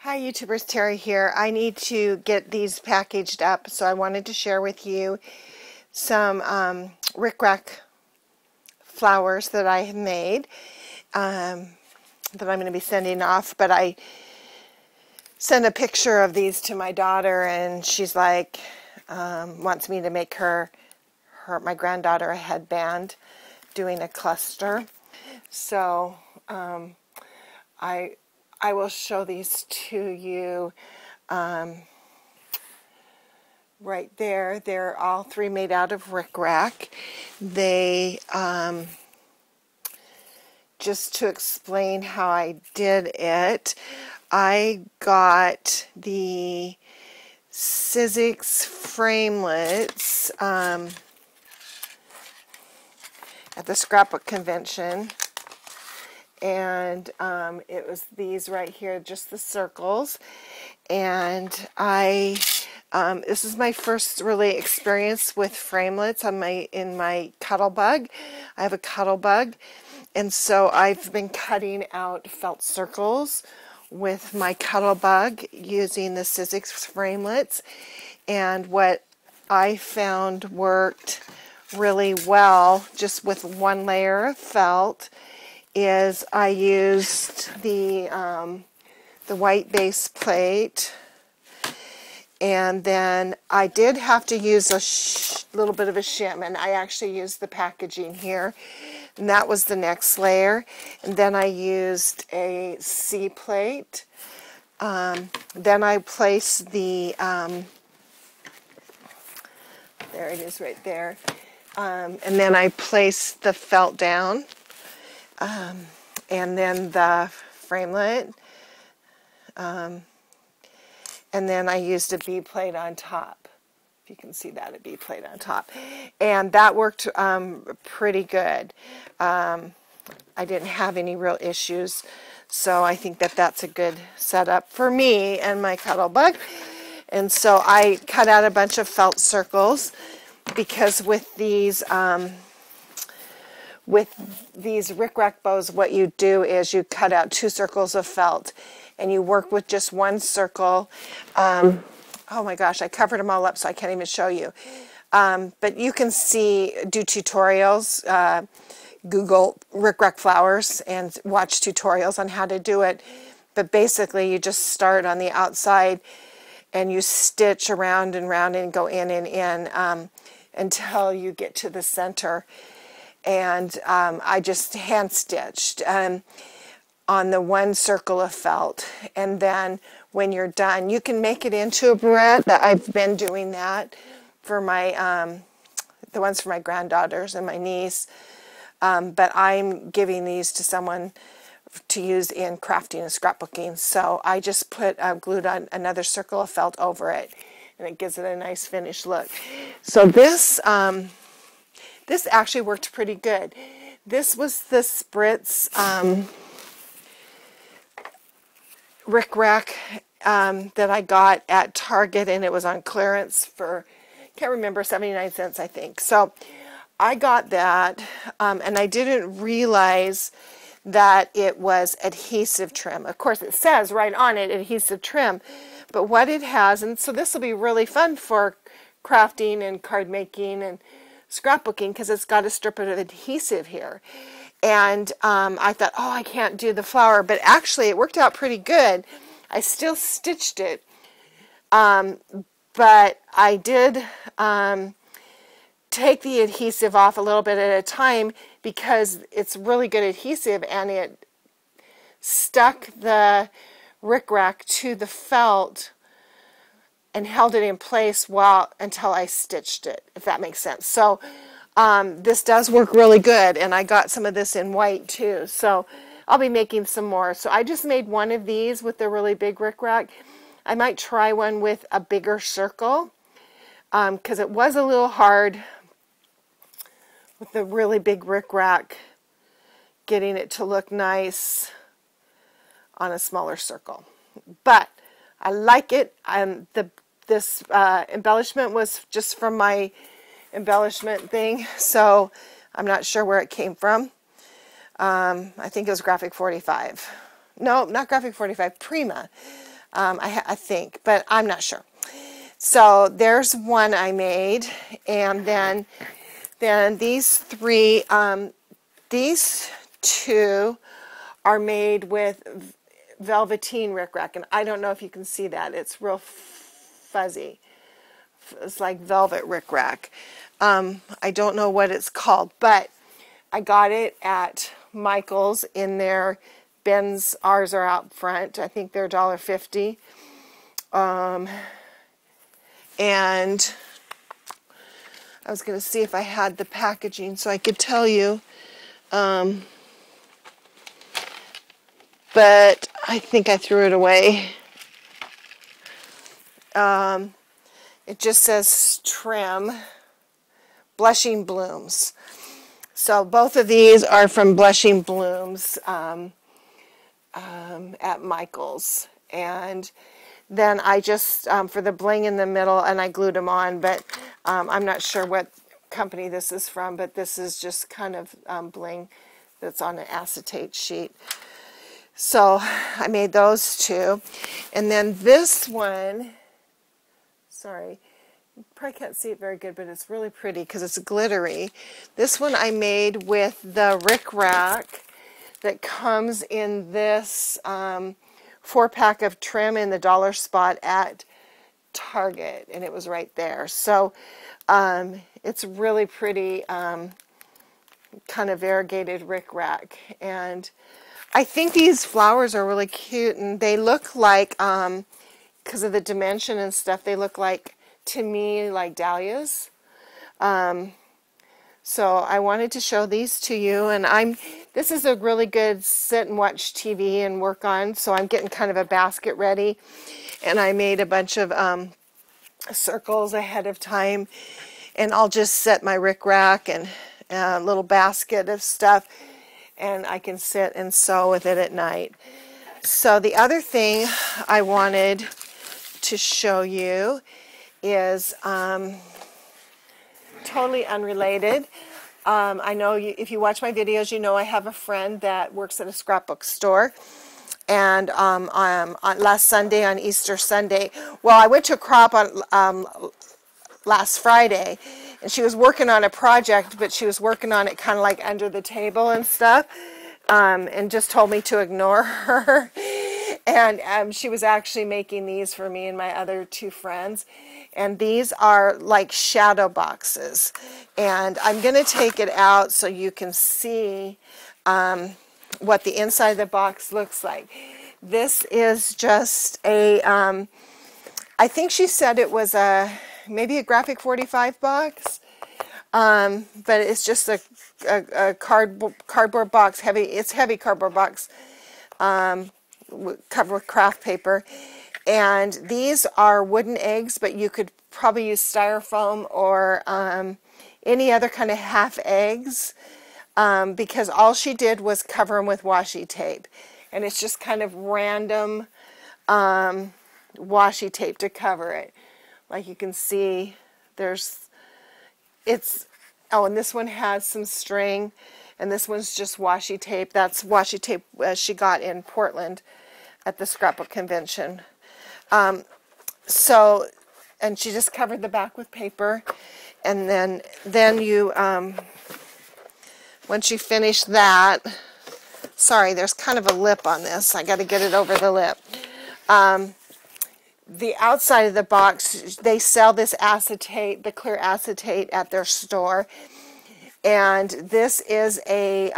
Hi YouTubers, Teri here. I need to get these packaged up, so I wanted to share with you some rickrack flowers that I have made that I'm going to be sending off. But I sent a picture of these to my daughter, and she's like, wants me to make my granddaughter a headband doing a cluster. So I will show these to you right there. They're all three made out of rickrack. They, just to explain how I did it, I got the Sizzix framelets at the scrapbook convention. And it was these right here, just the circles. And this is my first really experience with framelets in my Cuttlebug. I have a Cuttlebug, and so I've been cutting out felt circles with my Cuttlebug using the Sizzix framelets. And what I found worked really well, just with one layer of felt, is I used the white base plate, and then I did have to use a little bit of a shim, and I actually used the packaging here, and that was the next layer. And then I used a C plate. Then I placed the there it is right there, and then I placed the felt down. And then the framelit, and then I used a B plate on top. If you can see that, a B plate on top. And that worked pretty good. I didn't have any real issues, so I think that that's a good setup for me and my Cuttlebug. And so I cut out a bunch of felt circles, because with these rickrack bows, what you do is you cut out 2 circles of felt, and you work with just 1 circle. Oh my gosh, I covered them all up, so I can't even show you. But you can do tutorials, Google rickrack flowers, and watch tutorials on how to do it. But basically, you just start on the outside, and you stitch around and round and go in and in until you get to the center. And I just hand stitched on the 1 circle of felt. And then when you're done, you can make it into a barrette. I've been doing that for my the ones for my granddaughters and my niece. But I'm giving these to someone to use in crafting and scrapbooking. So I just glued on another circle of felt over it, and it gives it a nice finished look. So this actually worked pretty good. This was the Spritz rickrack that I got at Target, and it was on clearance for, can't remember, 79 cents, I think. So I got that, and I didn't realize that it was adhesive trim. Of course, it says right on it, adhesive trim, but what it has, and so this will be really fun for crafting and card making and scrapbooking, because it's got a strip of adhesive here. And I thought, oh, I can't do the flower, but actually it worked out pretty good. I still stitched it, but I did take the adhesive off a little bit at a time, because it's really good adhesive, and it stuck the rickrack to the felt and held it in place until I stitched it, if that makes sense. So this does work really good, and I got some of this in white too, so I'll be making some more. So I just made one of these with the really big rickrack. I might try one with a bigger circle, because it was a little hard with the really big rickrack getting it to look nice on a smaller circle. But I like it. This embellishment was just from my embellishment thing, so I'm not sure where it came from. I think it was Graphic 45. No, not Graphic 45, Prima. I think, but I'm not sure. So there's one I made, and then these three, these two are made with velveteen rickrack, and I don't know if you can see that. It's real fuzzy. It's like velvet rickrack. I don't know what it's called, but I got it at Michael's in their bins. Ours are out front. I think they're $1.50. And I was going to see if I had the packaging so I could tell you. But I think I threw it away. It just says trim, Blushing Blooms. So both of these are from Blushing Blooms at Michael's. And then I just, for the bling in the middle, and I glued them on, but I'm not sure what company this is from, but this is just kind of bling that's on an acetate sheet. So I made those two. And then this one, sorry, you probably can't see it very good, but it's really pretty because it's glittery. This one I made with the rickrack that comes in this 4-pack of trim in the dollar spot at Target, and it was right there. So it's really pretty kind of variegated rickrack, and I think these flowers are really cute, and they look like, because of the dimension and stuff, they look like, to me, like dahlias. So I wanted to show these to you, and this is a really good sit and watch TV and work on, so I'm getting kind of a basket ready, and I made a bunch of circles ahead of time, and I'll just set my rickrack and a little basket of stuff, and I can sit and sew with it at night. So the other thing I wanted to show you is totally unrelated. I know if you watch my videos, you know I have a friend that works at a scrapbook store. And on last Sunday, on Easter Sunday, well, I went to a crop on last Friday, and she was working on a project, but she was working on it kind of like under the table and stuff, and just told me to ignore her. And she was actually making these for me and my other two friends. And these are like shadow boxes. And I'm going to take it out so you can see what the inside of the box looks like. This is just a, I think she said it was maybe a graphic 45 box. But it's just a cardboard box, it's heavy cardboard box, covered with craft paper. And these are wooden eggs, but you could probably use styrofoam or any other kind of half eggs, because all she did was cover them with washi tape. And it's just kind of random washi tape to cover it. Like you can see, oh, and this one has some string, and this one's just washi tape. That's washi tape she got in Portland at the scrapbook convention. And she just covered the back with paper, and then you, once you finish that, sorry, there's kind of a lip on this. I got to get it over the lip. The outside of the box, they sell this acetate, the clear acetate at their store, and this is a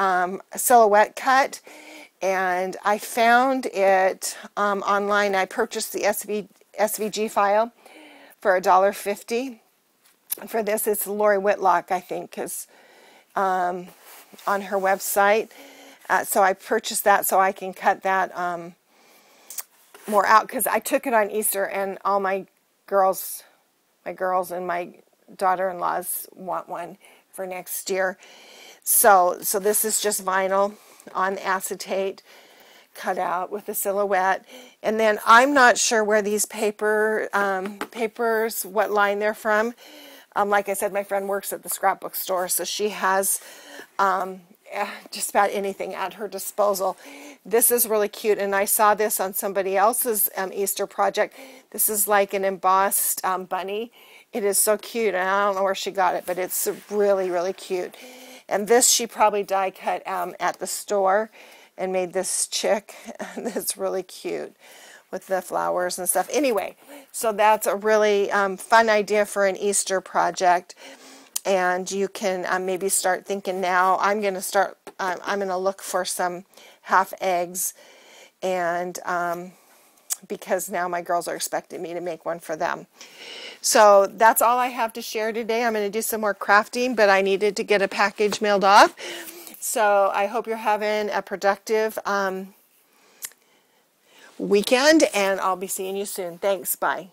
silhouette cut, and I found it online. I purchased the SVG file for $1.50. For this, it's Lori Whitlock, I think, is on her website. So I purchased that so I can cut that more out, because I took it on Easter, and all my girls and my daughter-in-laws want one for next year. So this is just vinyl on acetate, cut out with a silhouette. And then I'm not sure where these papers, what line they're from. Like I said, my friend works at the scrapbook store, so she has just about anything at her disposal. This is really cute, and I saw this on somebody else's Easter project. This is like an embossed bunny. It is so cute, and I don't know where she got it, but it's really, really cute. And this she probably die cut at the store and made this chick. That's really cute with the flowers and stuff. Anyway, so that's a really fun idea for an Easter project. And you can maybe start thinking now. I'm going to look for some half eggs, and because now my girls are expecting me to make one for them. So that's all I have to share today. I'm going to do some more crafting, but I needed to get a package mailed off. So I hope you're having a productive weekend, and I'll be seeing you soon. Thanks. Bye.